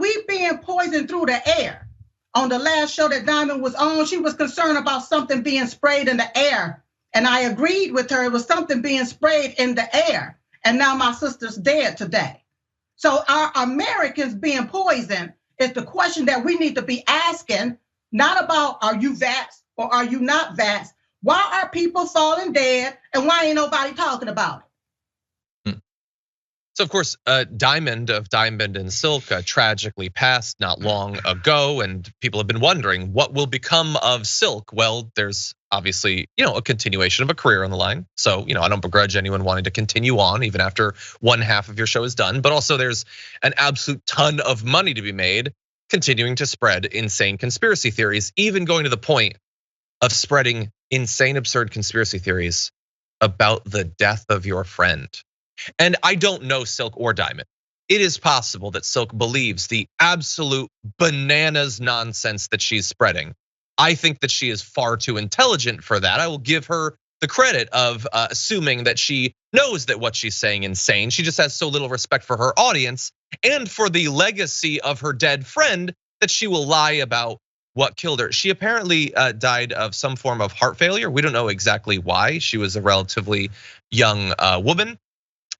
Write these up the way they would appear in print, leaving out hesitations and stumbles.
we being poisoned through the air? On the last show that Diamond was on, she was concerned about something being sprayed in the air. And I agreed with her, it was something being sprayed in the air. And now my sister's dead today. So are Americans being poisoned is the question that we need to be asking, not about are you vaxxed or are you not vaxxed? Why are people falling dead and why ain't nobody talking about it? So of course, Diamond of Diamond and Silk tragically passed not long ago, and people have been wondering what will become of Silk. Well, there's obviously, a continuation of a career on the line. So, I don't begrudge anyone wanting to continue on even after one half of your show is done. But also there's an absolute ton of money to be made continuing to spread insane conspiracy theories, even going to the point of spreading insane, absurd conspiracy theories about the death of your friend. And I don't know Silk or Diamond. It is possible that Silk believes the absolute bananas nonsense that she's spreading. I think that she is far too intelligent for that. I will give her the credit of assuming that she knows that what she's saying is insane. She just has so little respect for her audience and for the legacy of her dead friend that she will lie about what killed her. She apparently died of some form of heart failure. We don't know exactly why. She was a relatively young woman.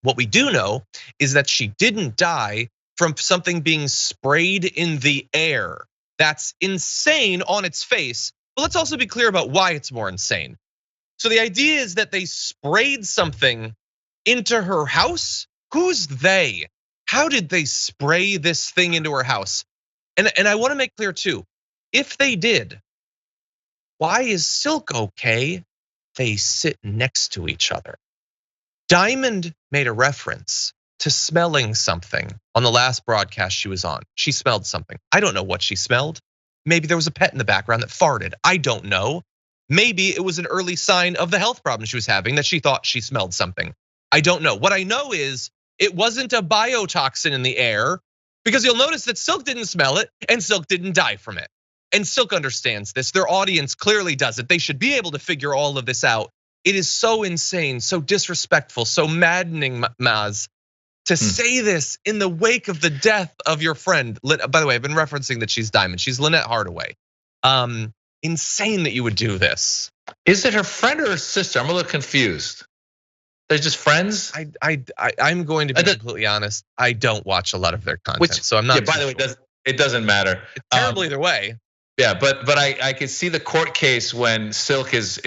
What we do know is that she didn't die from something being sprayed in the air. That's insane on its face, but let's also be clear about why it's more insane. So the idea is that they sprayed something into her house. Who's they? How did they spray this thing into her house? And I want to make clear too, if they did, why is Silk okay? They sit next to each other. Diamond made a reference to smelling something on the last broadcast she was on. She smelled something. I don't know what she smelled. Maybe there was a pet in the background that farted. I don't know. Maybe it was an early sign of the health problem she was having that she thought she smelled something. I don't know. What I know is it wasn't a biotoxin in the air, because you'll notice that Silk didn't smell it and Silk didn't die from it. And Silk understands this. Their audience clearly does it. They should be able to figure all of this out. It is so insane, so disrespectful, so maddening, Maz, to say this in the wake of the death of your friend. By the way, I've been referencing that she's Diamond. She's Lynnette Hardaway. Insane that you would do this. Is it her friend or her sister? I'm a little confused. They're just friends? I'm going to be completely honest. I don't watch a lot of their content, so I'm not. Yeah, by the way, it doesn't matter. It's terrible either way. Yeah, but I can see the court case when Silk is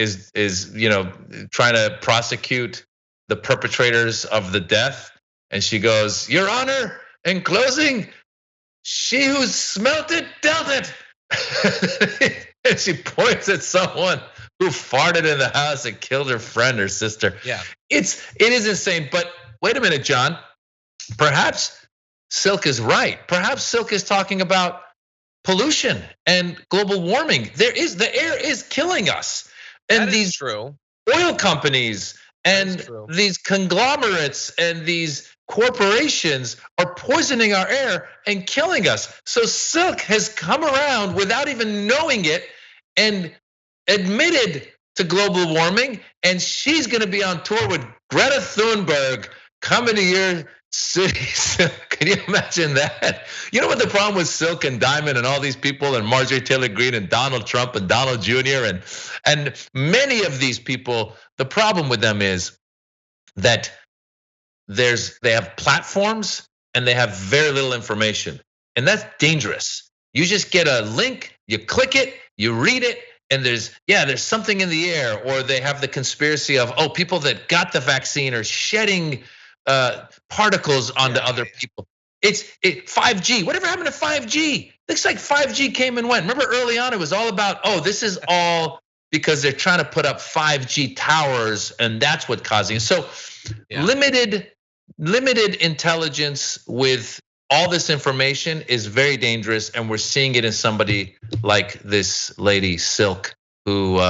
trying to prosecute the perpetrators of the death, and she goes, "Your Honor, in closing, she who smelt it dealt it," and she points at someone who farted in the house and killed her friend or sister. Yeah, it is insane. But wait a minute, John. Perhaps Silk is right. Perhaps Silk is talking about pollution and global warming. The air is killing us, and these true oil companies and these conglomerates and these corporations are poisoning our air and killing us. So Silk has come around without even knowing it and admitted to global warming, and she's going to be on tour with Greta Thunberg coming to your cities. Can you imagine that? You know what the problem with Silk and Diamond and all these people and Marjorie Taylor Greene and Donald Trump and Donald Jr. and many of these people, the problem with them is that they have platforms and they have very little information, and that's dangerous. You just get a link, you click it, you read it, and there's something in the air, or they have the conspiracy of people that got the vaccine are shedding particles onto other people. It's 5G. Whatever happened to 5G? Looks like 5G came and went. Remember early on, it was all about, this is all because they're trying to put up 5G towers, and that's what causing it. So limited intelligence with all this information is very dangerous, and we're seeing it in somebody like this lady Silk, who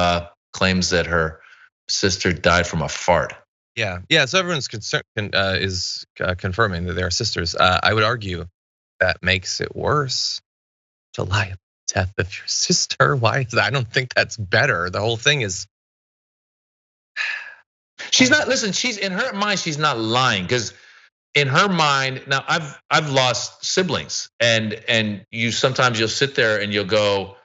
claims that her sister died from a fart. Yeah. So everyone's is confirming that they are sisters. I would argue that makes it worse to lie about the death of your sister. Why? I don't think that's better. The whole thing is. She's not. Listen, she's in her mind. She's not lying, because in her mind, now I've lost siblings, and sometimes you'll sit there and you'll go,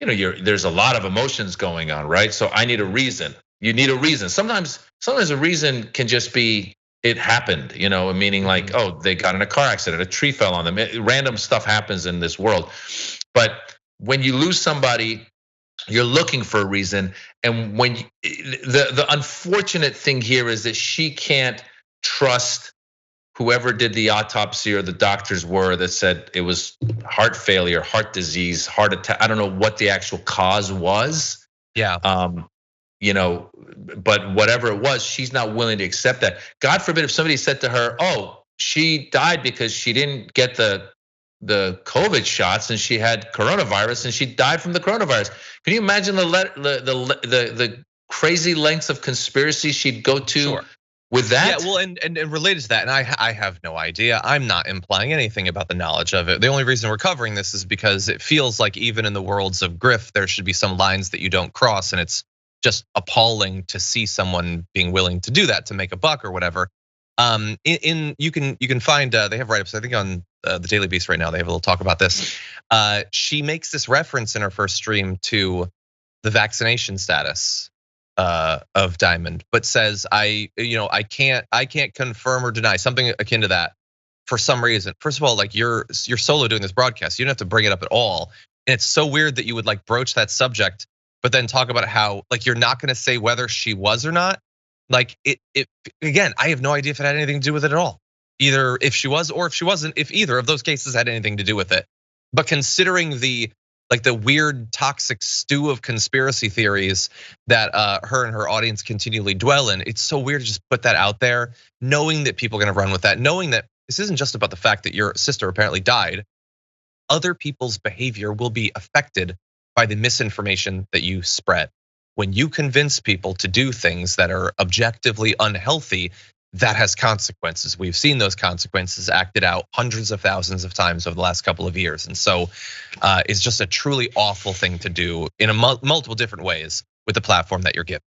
there's a lot of emotions going on, right? So I need a reason. You need a reason. Sometimes a reason can just be it happened, meaning like, oh, they got in a car accident, a tree fell on them. Random stuff happens in this world. But when you lose somebody, you're looking for a reason. And when the unfortunate thing here is that she can't trust whoever did the autopsy or the doctors were that said it was heart failure, heart disease, heart attack. I don't know what the actual cause was. Yeah. But whatever it was, she's not willing to accept that. God forbid if somebody said to her, "Oh, she died because she didn't get the COVID shots and she had coronavirus and she died from the coronavirus." Can you imagine the crazy lengths of conspiracy she'd go to? Sure. With that? Yeah, well, and related to that, and I have no idea. I'm not implying anything about the knowledge of it. The only reason we're covering this is because it feels like even in the worlds of grift, there should be some lines that you don't cross, and it's just appalling to see someone being willing to do that to make a buck or whatever. You can find they have write-ups, I think, on the Daily Beast right now. They have a little talk about this. She makes this reference in her first stream to the vaccination status of Diamond, but says I can't confirm or deny, something akin to that for some reason. First of all, like you're solo doing this broadcast, you don't have to bring it up at all. And it's so weird that you would like broach that subject, but then talk about how like you're not gonna say whether she was or not. Like it again, I have no idea if it had anything to do with it at all. Either if she was or if she wasn't, if either of those cases had anything to do with it. But considering the weird toxic stew of conspiracy theories that her and her audience continually dwell in, it's so weird to just put that out there, knowing that people are gonna run with that, knowing that this isn't just about the fact that your sister apparently died. Other people's behavior will be affected by the misinformation that you spread. When you convince people to do things that are objectively unhealthy, that has consequences. We've seen those consequences acted out hundreds of thousands of times over the last couple of years. And so it's just a truly awful thing to do in multiple different ways with the platform that you're given.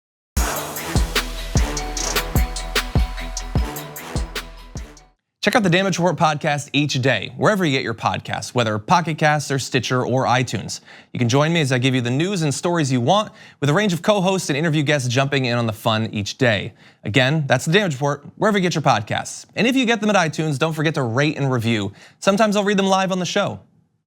Check out the Damage Report podcast each day, wherever you get your podcasts, whether Pocket Casts or Stitcher or iTunes. You can join me as I give you the news and stories you want, with a range of co-hosts and interview guests jumping in on the fun each day. Again, that's the Damage Report, wherever you get your podcasts. And if you get them at iTunes, don't forget to rate and review. Sometimes I'll read them live on the show.